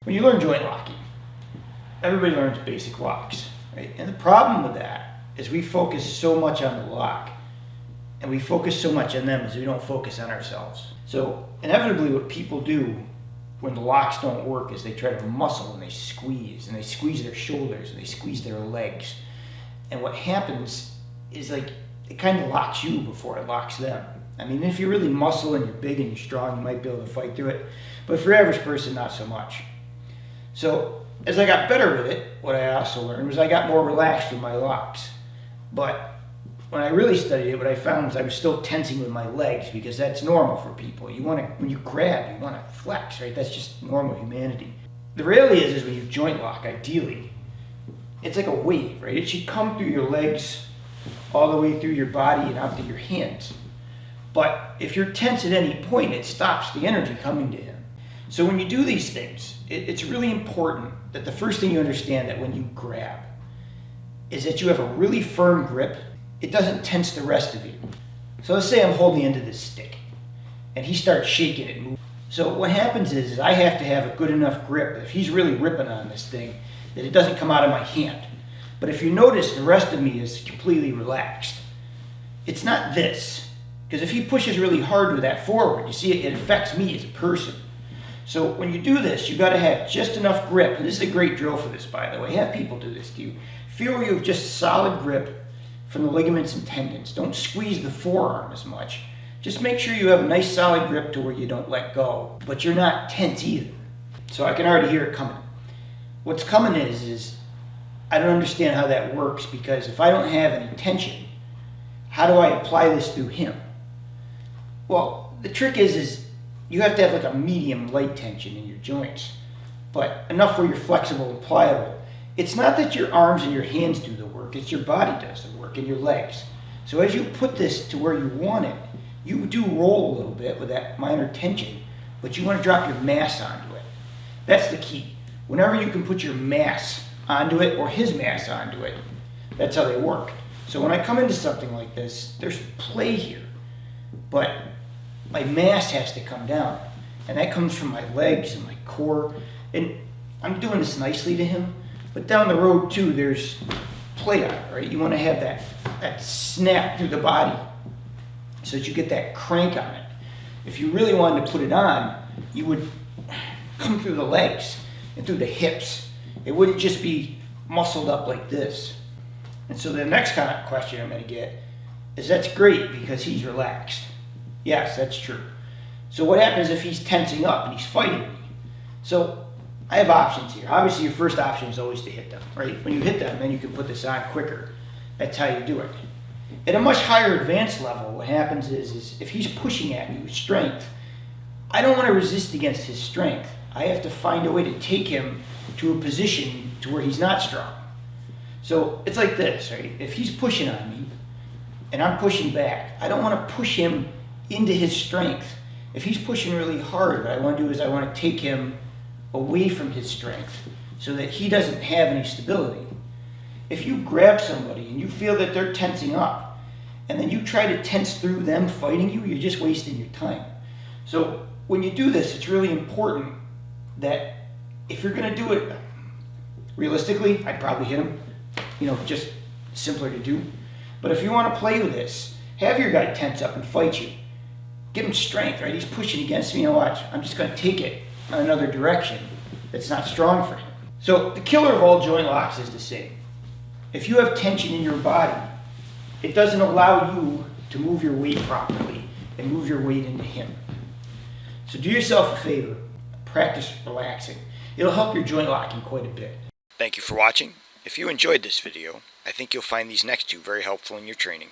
When you learn joint locking, everybody learns basic locks, right? And the problem with that is we focus so much on the lock and we focus so much on them as we don't focus on ourselves. So inevitably what people do when the locks don't work is they try to muscle and they squeeze their shoulders and they squeeze their legs. And what happens is like it kind of locks you before it locks them. I mean, if you're really muscle and you're big and you're strong, you might be able to fight through it. But for the average person, not so much. So as I got better with it, what I also learned was I got more relaxed with my locks. But when I really studied it, what I found was I was still tensing with my legs because that's normal for people. You want to, when you grab, you want to flex, right? That's just normal humanity. The reality is when you joint lock, ideally, it's like a wave, right? It should come through your legs all the way through your body and out to your hands. But if you're tense at any point, it stops the energy coming to him. So when you do these things, it's really important that the first thing you understand that when you grab is that you have a really firm grip. It doesn't tense the rest of you. So let's say I'm holding the end of this stick and he starts shaking it and moving. So what happens is I have to have a good enough grip that if he's really ripping on this thing, that it doesn't come out of my hand. But if you notice, the rest of me is completely relaxed. It's not this, because if he pushes really hard with that forward, you see it affects me as a person. So when you do this, you got to have just enough grip. And this is a great drill for this, by the way. Have people do this to you. Feel you have just solid grip from the ligaments and tendons. Don't squeeze the forearm as much. Just make sure you have a nice solid grip to where you don't let go, but you're not tense either. So I can already hear it coming. What's coming is I don't understand how that works, because if I don't have any tension, how do I apply this through him? Well, the trick is you have to have like a medium light tension in your joints, but enough where you're flexible and pliable. It's not that your arms and your hands do the work, it's your body does the work and your legs. So as you put this to where you want it, you do roll a little bit with that minor tension, but you want to drop your mass onto it. That's the key. Whenever you can put your mass onto it or his mass onto it, that's how they work. So when I come into something like this, there's play here, but my mass has to come down, and that comes from my legs and my core. And I'm doing this nicely to him, but down the road too, there's play on it, right? You want to have that snap through the body so that you get that crank on it. If you really wanted to put it on, you would come through the legs and through the hips. It wouldn't just be muscled up like this. And so the next kind of question I'm going to get is, that's great because he's relaxed. Yes, that's true. So what happens if he's tensing up and he's fighting me? So I have options here. Obviously your first option is always to hit them, right? When you hit them, then you can put this on quicker. That's how you do it. At a much higher advanced level, what happens is if he's pushing at me with strength, I don't want to resist against his strength. I have to find a way to take him to a position to where he's not strong. So it's like this, right? If he's pushing on me and I'm pushing back, I don't want to push him into his strength. If he's pushing really hard, what I want to do is I want to take him away from his strength so that he doesn't have any stability. If you grab somebody and you feel that they're tensing up and then you try to tense through them fighting you, you're just wasting your time. So when you do this, it's really important that if you're going to do it realistically, I'd probably hit him, just simpler to do. But if you want to play with this, have your guy tense up and fight you. Give him strength, right? He's pushing against me. Watch, I'm just going to take it another direction that's not strong for him. So the killer of all joint locks is the same. If you have tension in your body, it doesn't allow you to move your weight properly and move your weight into him. So do yourself a favor, practice relaxing. It'll help your joint locking quite a bit. Thank you for watching. If you enjoyed this video, I think you'll find these next two very helpful in your training.